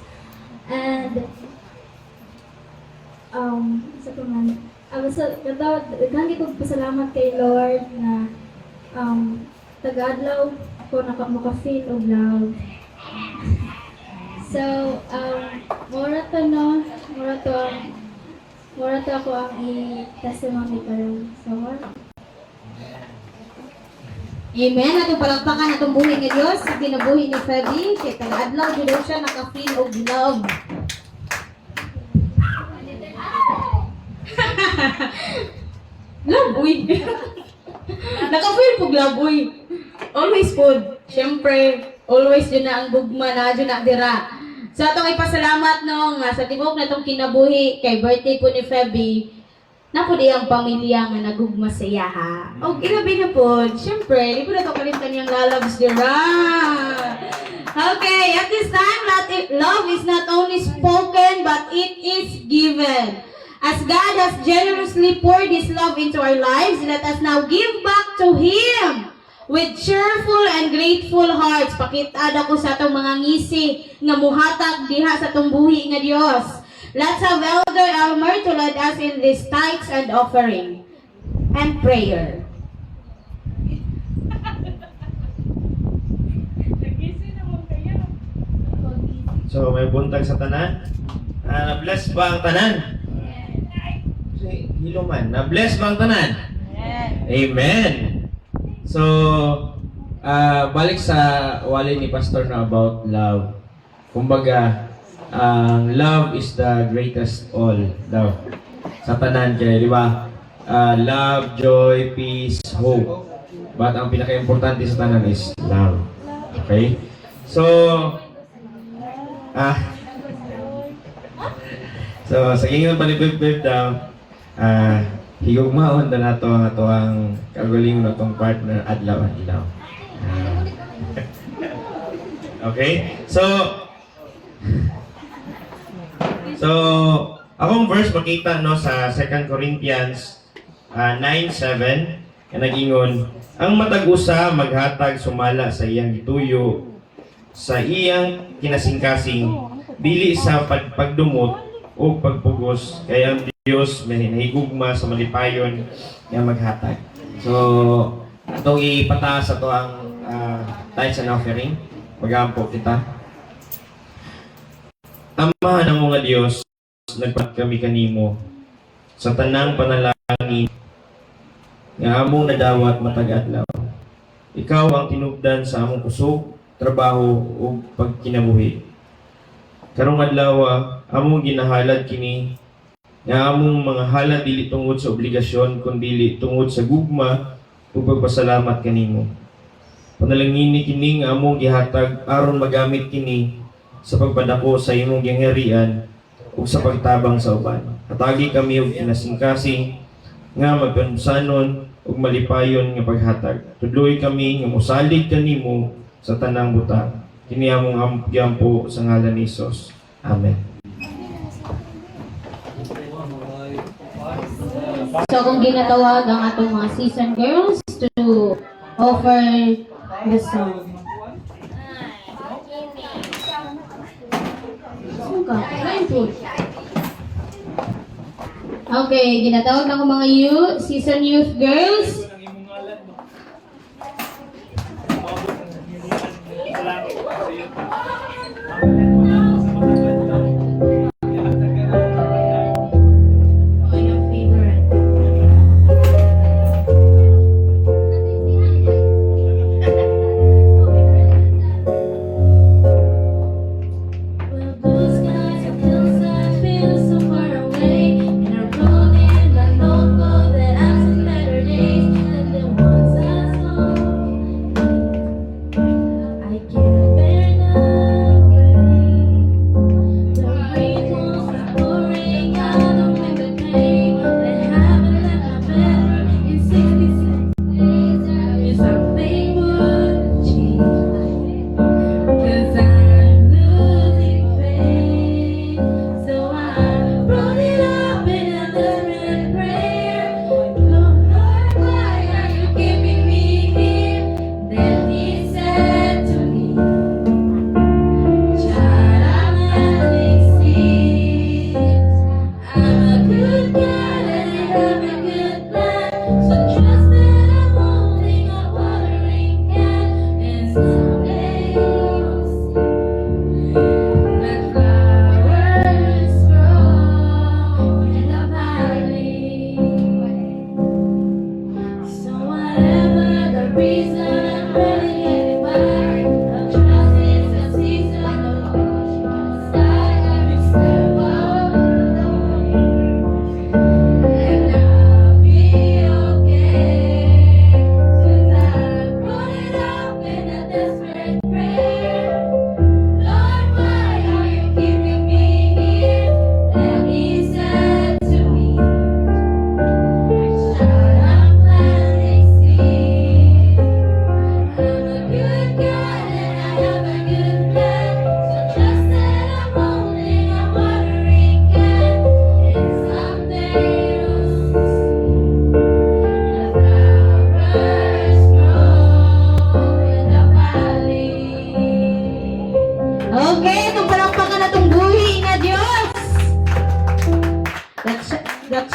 And sa kuman, basta katawad, gangi ko pasalamat kay Lord na taga-adlaw ko maka-feel of love. So, mura to no, mura to ako ang i-testimony karon. So, Amen. Atong palagpakan atong buhi ni Dios sa kinabuhi ni Freddy kay taga-adlaw jud daw siya naka-feel of love. Laboy. Naka-feel pug laboy. Always food. Siyempre, always yun na ang gugma na dyan na dira. So atong ipasalamat no nga sa tibok na itong kinabuhi kay birthday po ni Feby. Na po di ang pamilya nga nagugma sa iya ha. O ilabi na po. Siyempre, di po na ito kalimtan niyang lalabs dira. Okay, at this time, love is not only spoken but it is given. As God has generously poured His love into our lives, let us now give back to Him with cheerful and grateful hearts. Pakitad ako sa atong mga ngisi nga muhatag diha sa atong buhi nga Dios. Let's have Elder Elmer to lead us in this tithes and offering and prayer. So, may buntag sa tanan. Na-bless ba ang tanan? Hiluman. Na-bless ba ang tanan? Amen. So, balik sa wali ni Pastor na about love. Kumbaga, love is the greatest all daw. Sa tanan kaya, di ba? Love, joy, peace, hope. But ang pinaka-importante sa tanan is love. Okay? So, sa ingon palibib daw, higugmaon na nato ang ato ang kagaling na itong partner adlaw-adlaw. Okay? So, akong verse makita no sa 2 Corinthians 9:7 na nagingon, ang matag-usa maghatag sumala sa iyang gituyo sa iyang kinasingkasing dili sa pagdumot o pagpugos kaya ang Diyos may nahigugma sa malipayon nga maghatag. So atong ipataas ato ang tithes and offering. Magampo kita. Amahan ang mga Diyos, nagpat kami kanimo sa tanang panalangin nga among nadawat matag adlaw. Ikaw ang tinubdan sa among kusog, trabaho ug pagkinabuhi. Karong adlaw among ginahalad kini nga among mga halad dili tungod sa obligasyon kundi tungod sa gugma ug pagpasalamat kanimo. Panalangin kini nga among gihatag aron magamit kini sa pagpadako sa imong gingharian ug sa pagtabang sa uban. Hatagi kami og kinasingkasing nga magpansanon ug malipayon nga paghatag. Tudloy kami nga mosalig kanimo sa tanang butang. Kini among giampo sa ngalan ni Jesus. Amen. So kung ginatawag ang atong mga season girls to offer the song. Okay, ginatawag ako mga season youth girls. Well, blue skies and hillsides feel so far away, and I wrote in my notebook that I've seen better days than the ones I saw. I can't bear the rain.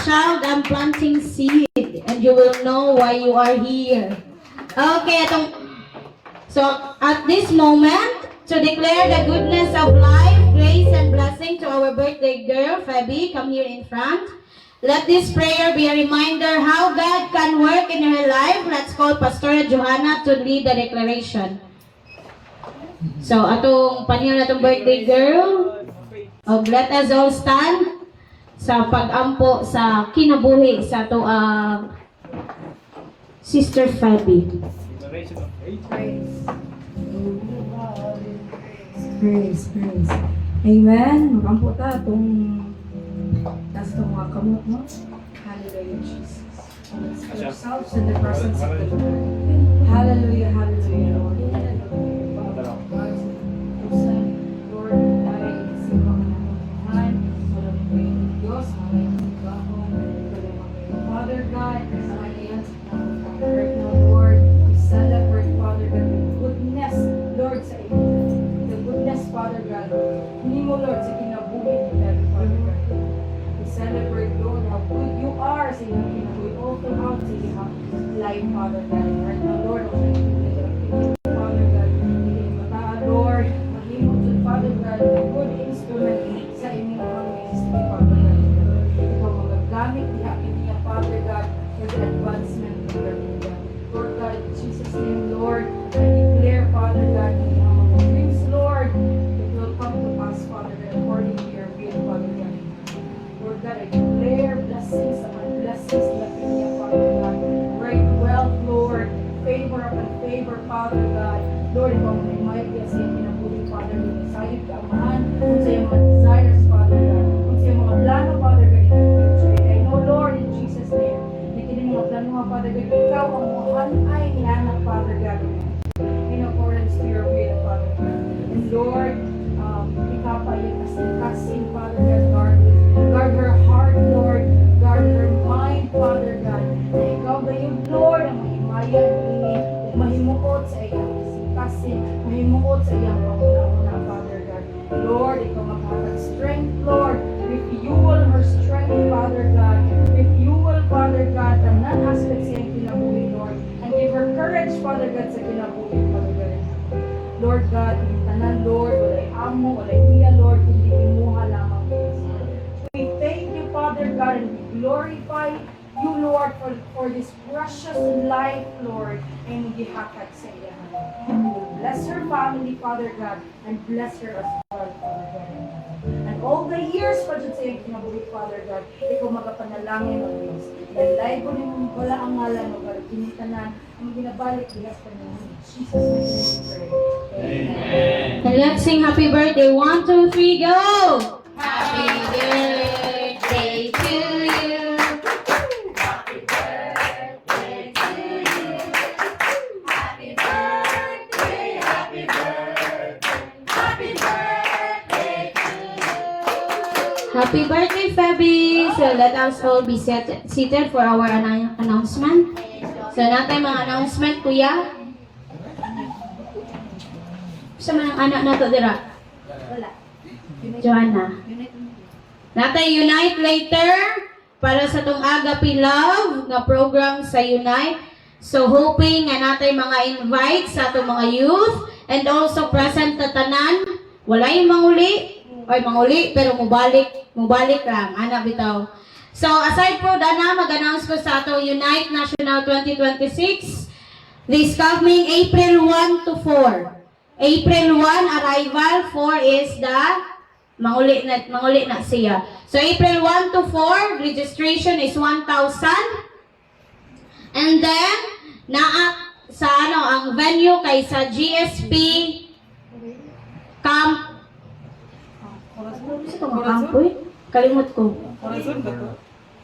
child, I'm planting seed, and you will know why you are here. Okay, so at this moment, to declare the goodness of life, grace, and blessing to our birthday girl, Fabi, come here in front. Let this prayer be a reminder how God can work in her life. Let's call Pastor Johanna to lead the declaration. So, atong panahon atong birthday girl, let us all stand sa pag-ampo sa kinabuhi sa ato Sister Fabi. Praise. Amen. Makampo ta itong tas itong mga kamot mo. Hallelujah, Jesus. Let's put ourselves in the presence of the Lord. Hallelujah, Lord. Lord, ay simbang na naman. Walang po yung Diyos. Walang simbahong. Father God, right now, Lord, we celebrate, Father God, the goodness, Lord, sa iyo. Father God, hindi mo, Lord, sa kinabuhi nila, Father God. We celebrate, Lord, how good you are sa iyong kinabuhi, all throughout sa iyong life, Father God. Right now, Lord, ako sa iyong Father God, hindi mataan, Lord, mahimod sa Father God, a good instrument sa inyong ministry, Father God. Ikaw magagamit niya, Father God, for the advancement of your kingdom. Lord God, in Jesus' name, Lord, I declare, Father God, Lord, it will come to pass, Father God, according to your will, Father God. Lord God, I declare blessings upon blessings that in you, Father God. Great wealth, Lord, favor upon favor, Father God. Lord, ikaw may maigi sa iyong kinabuhi, Father God. Sayod ka, Amahan, kung sa iyong mga desires, Father God. Kung sa iyong mga plano, Father God, in the future. I know, Lord, in Jesus' name, nakikinig mga plano mo, Father God, ikaw ang muhan ay nianak, Father God, in accordance to your will, Father God. Lord, ikaw pa yung kasing Father God, guard her heart, Lord, guard her mind, Father God, na ikaw ba yung Lord ang mahimayan ini, mahimuot sa iyang kasing, mahimuot sa iyang panguna-una, Father God. Lord, ikaw maghatag strength, Lord, refuel her strength, Father God, refuel, Father God, ang non-aspects sa iyang kinabuhi, Lord, and give her courage, Father God, sa kinabuhi, Father God. Lord God, tanan, Lord, walay amo, walay iya, Lord, kundi imuha lamang. We thank you, Father God, and we glorify you, Lord, for this precious life, Lord, and gihatag sa iya. Bless her family, Father God, and bless her as well, Father God. And all the years pa dyan sa iyong kinabuhi, Father God, ikaw magapanalangin ng Diyos. And live ko rin wala ang ngalan mo, God, kinitanan, ang ginabalik, bilas ka naman. Jesus' name we pray. Amen. And let's sing happy birthday. 1, 2, 3, go! Happy birthday to you. Happy birthday to you. Happy birthday, happy birthday, happy birthday to you. Happy birthday, Fabi. So let us all be seated for our announcement. So natin mga announcement, kuya. Sa mga anak na to, dira? Wala. Joanna. Natay Unite later para sa tong Agape Love nga program sa Unite. So hoping nga natay mga invite sa atong mga youth and also present na tanan. Walay manguli pero mubalik lang ana bitaw. So aside po dana mag-announce ko sa atong Unite National 2026 this coming April 1 to 4. April 1 arrival, 4 is the manguli na siya. So April 1 to 4 registration is 1,000. And then sa ang venue kay sa GSP Camp kalimot ko.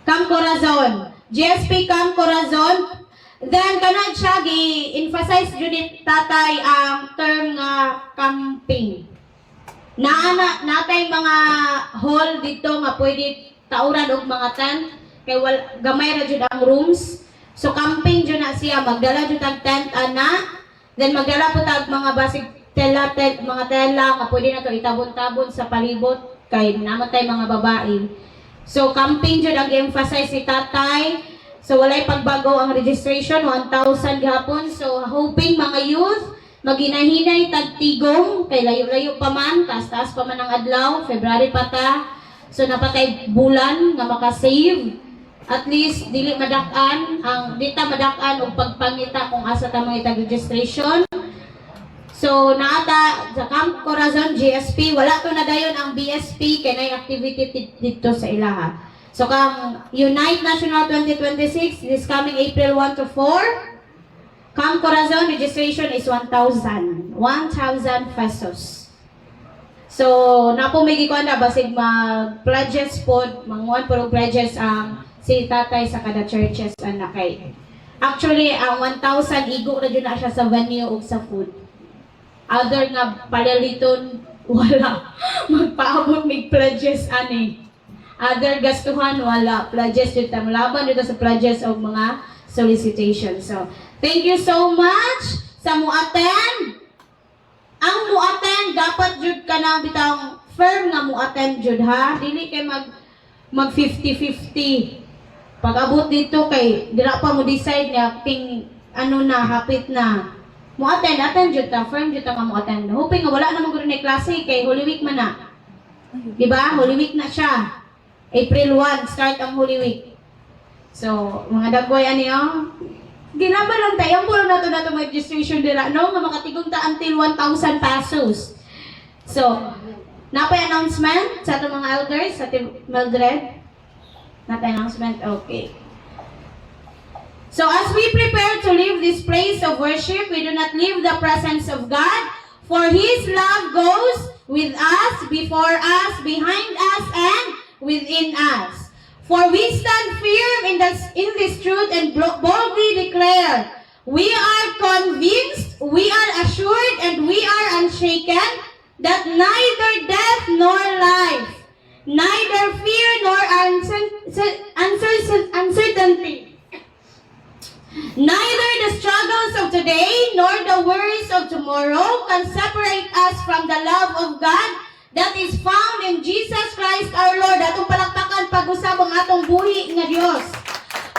Camp Corazon. GSP Camp Corazon. Then kanad siya gi-emphasize jud tatay ang term nga camping. Natay mga hall dito nga pwede tauran og mga tent kay gamay ra jud ang rooms. So camping jud na siya, magdala jud tag tent ana. Then magdala po tag mga basig mga tela nga pwede na to itabon-tabon sa palibot kay namatay mga babae. So, camping jud ang emphasize si tatay. So, walay pagbago ang registration, 1,000 gihapon. So, hoping mga youth, maginahinay tagtigong, kay layo-layo pa man, taas-taas pa man ang adlaw, February pa ta. So, napatay bulan nga makasave. At least, dili madak-an, dita madak-an og pagpangita kung asa ta mga itag registration. So, naata sa Camp Corazon, GSP, wala to na dayon ang BSP, kay na activity dito sa ilaha. So, kang Unite National 2026, this coming April 1 to 4, Camp Corazon registration is 1,000 pesos. So, napo may gikuan na, basig mag-pledges po, manguan po pledges ang si tatay sa kada churches ang nakay. Actually, ang 1,000 igo na dyan na siya sa venue o sa food. Other nga palaliton, wala. Magpaabot may pledges ani. Other gastuhan, wala. Pledges dito. Malaban dito sa pledges o mga solicitation. So, thank you so much sa muattend. Ang muattend, dapat jud ka na bitang firm nga muattend jud ha. Dili kay mag 50-50. Pag abot dito kay dira pa mo decide nga ting ano na hapit na. Attend jud ta, firm jud ta nga muattend. Hoping nga wala na mo gud na klase kay Holy Week man na. Di ba? Holy Week na siya. April 1 start ang Holy Week. So, mga dagway ani ginaban lang tayo ang na to registration dira no nga makatigong ta until 1,000 pesos. So, napay announcement sa atong mga elders sa Mildred. Napay announcement. Okay. So as we prepare to leave this place of worship, we do not leave the presence of God, for His love goes with us, before us, behind us, and within us. For we stand firm in this truth and boldly declare, we are convinced, we are assured, and we are unshaken, that neither death nor life, neither fear nor uncertainty, neither the struggles of today nor the worries of tomorrow can separate us from the love of God that is found in Jesus Christ our Lord. Atong palakpakan pag-usab ang atong buhi nga Dios.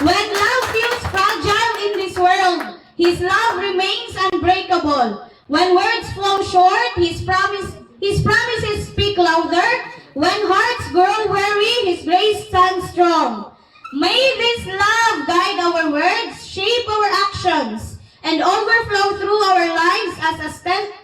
When love feels fragile in this world, His love remains unbreakable. When words flow short, His promises speak louder. When hearts grow weary, His grace stands strong. May this love guide our words, shape our actions, and overflow through our lives as a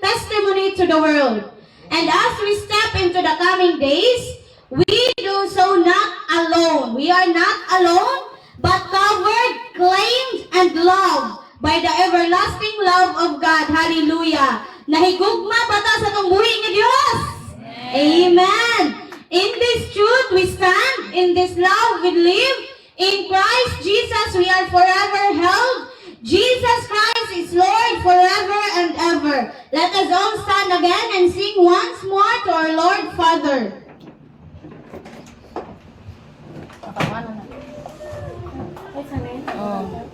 testimony to the world. And as we step into the coming days, we do so not alone. We are not alone, but covered, claimed, and loved by the everlasting love of God. Hallelujah. Nahigugma bata sa itong buhi nga Diyos. Amen. In this truth we stand, in this love we live. In Christ Jesus we are forever held. Jesus Christ is Lord forever and ever. Let us all stand again and sing once more to our Lord Father.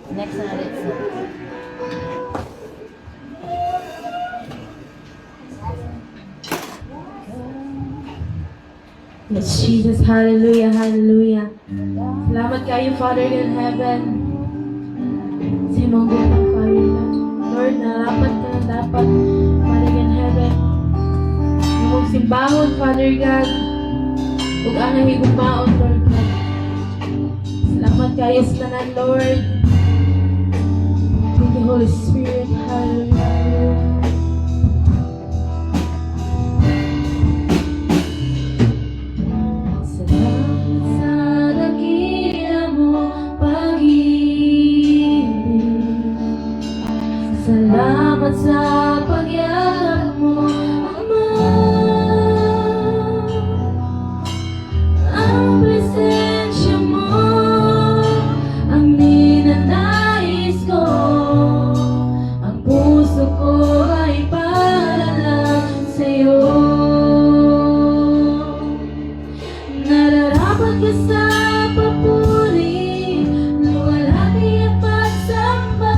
Next na ulit. Yes, Jesus. Hallelujah, hallelujah. Salamat kayo, Father in heaven. Sa imong ginang Father, Lord, narapat ka na dapat, Father in heaven. Imong simbahon, Father God. Ug ang higumaon, Lord God. Salamat kayo sa tanan, Lord. Thank you, Holy Spirit. Hallelujah. Salamat sa pagyakap mo, Ama. Ang presensya mo, ang ninanais ko. Ang puso ko ay para lang sa'yo. Nararapat ka sa papuri, luwalhati at pagsamba.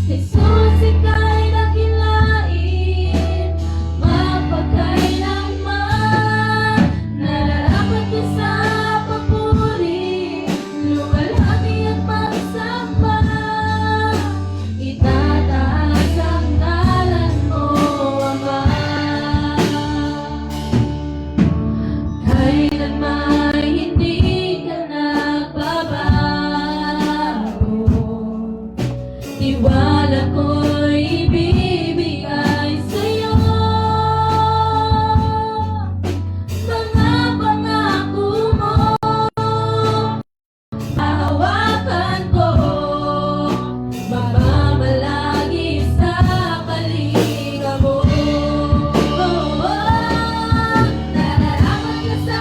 Jesus, ika'y nakilain. pangalan ko'y ibibigay sa'yo. Mga pangako mo, hahawakan ko, mamamalagi sa kalinga mo. Nararapat ka sa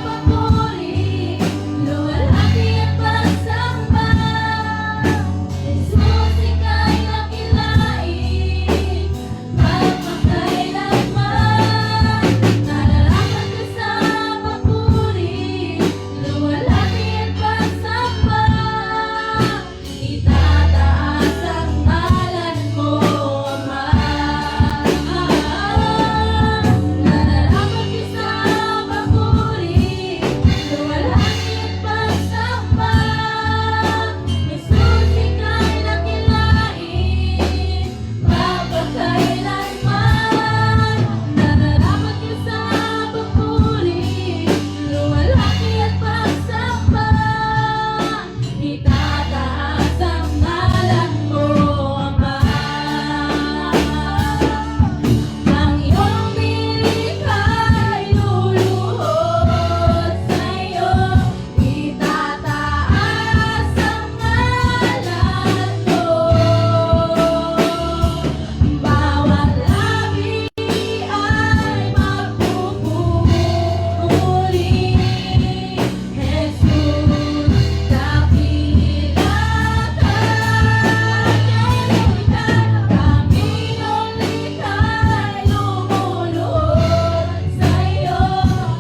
papuri, luwalhati at pagsamba. Jesus, ika'y nakilain, magpakailanman. Nararapat ka sa papuri, luwalhati at pagsamba. Itataas ang ngalan mo, Ama. Nararapat ka sa papuri, luwalhati at pagsamba. Jesus, ika'y nakilain, magpakailanman. Nararapat ka sa papuri, luwalhati at pagsamba. Itataas ang ngalan mo, Ama. Ang iyong nilikha'y luluhod sa'yo. Itataas ang ngalan mo. Bawat labi ay magpupuri. Jesus, dakila ka. Kaminong likha'y lumuluhod sa'yo.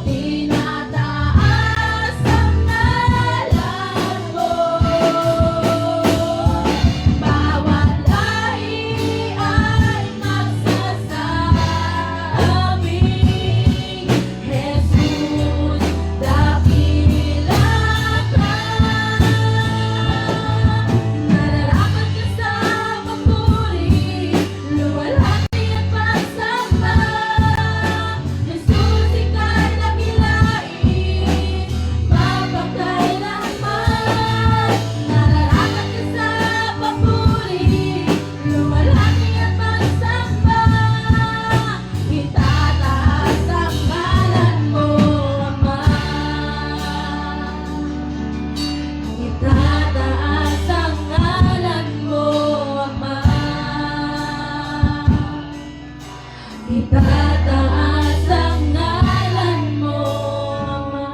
Tinataas ang ngalan mo. Bawat lahi ay magsasabi, Jesus, dakila ka. Nararapat ka sa papuri, luwalhati at pagsamba. Jesus, ika'y nakilain, mapagkailanman. Nararapat ka sa papuri, luwalhati at pagsamba. Itataas ang ngalan mo, Ama. Itataas ang ngalan mo, Ama. Itataas ang ngalan mo, Ama.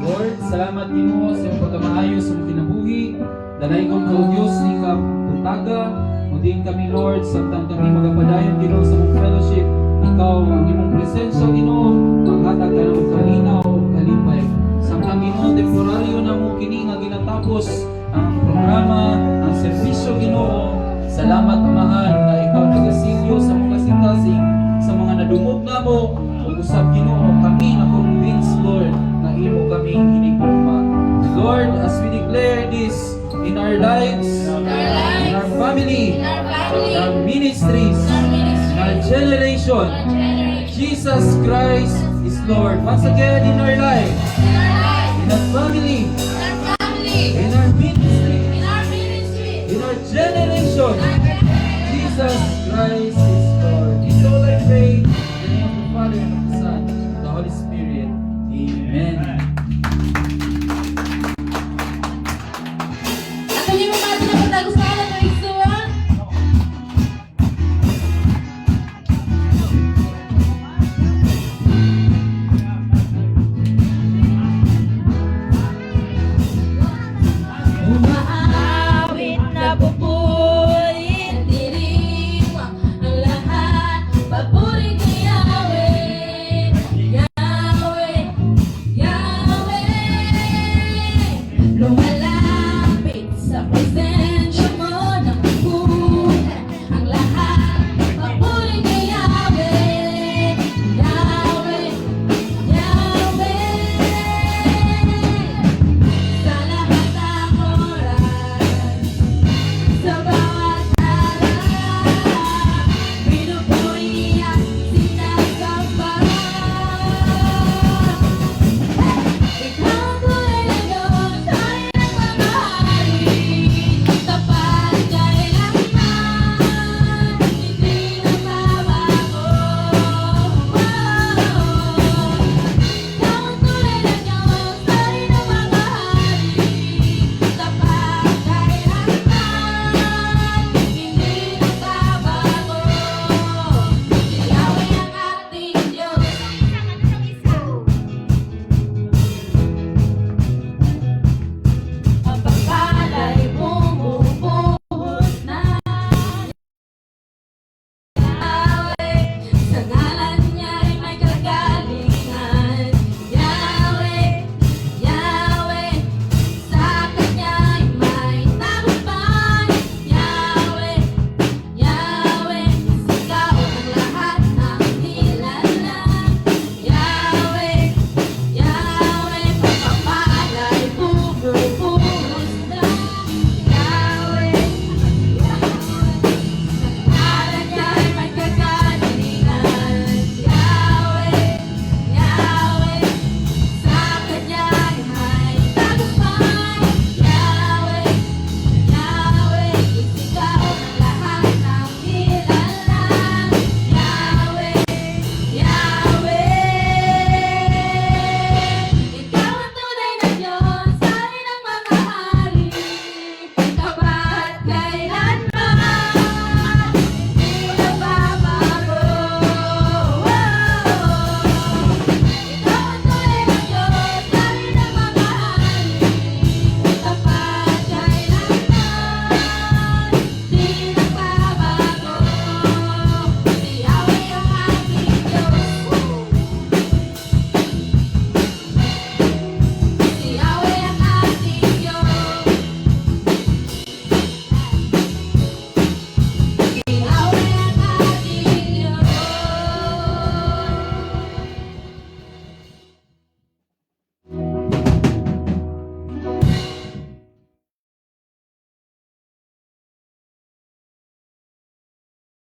Lord, salamat Ginoo sa iyong pagkamaayo sa among kinabuhi. Dalay kong ko Diyos ni kaputaga. Mudin kami Lord, samtang kami magapadayon Ginoo sa among fellowship. Ikaw ang imong presensya Ginoo, maghatag ka ng kalinaw o kalipay. Samtang Ginoo, temporaryo na mo kini nga ginatapos ang programa, ang serbisyo Ginoo. Salamat Amahan na ikaw nagasilyo sa mga kasing-kasing sa mga nadungog na mo. Ug usab Ginoo, kami na convinced Lord na imo kami hinigugma. Lord, as we declare this in our lives, in our family, in our ministries, in our generation, Jesus Christ is Lord. Once again in our life, in our family, in our ministry, in our generation, Jesus Christ is Lord. It's all I pray in the name of the Father and of the Son and of the Holy Spirit. Amen. At kami mamati na pagdagusalan ng Isuan. Umaawit na pupulit, dilim ang lahat, papuri kay Yahweh, Yahweh, Yahweh. Lumalapit sa presensya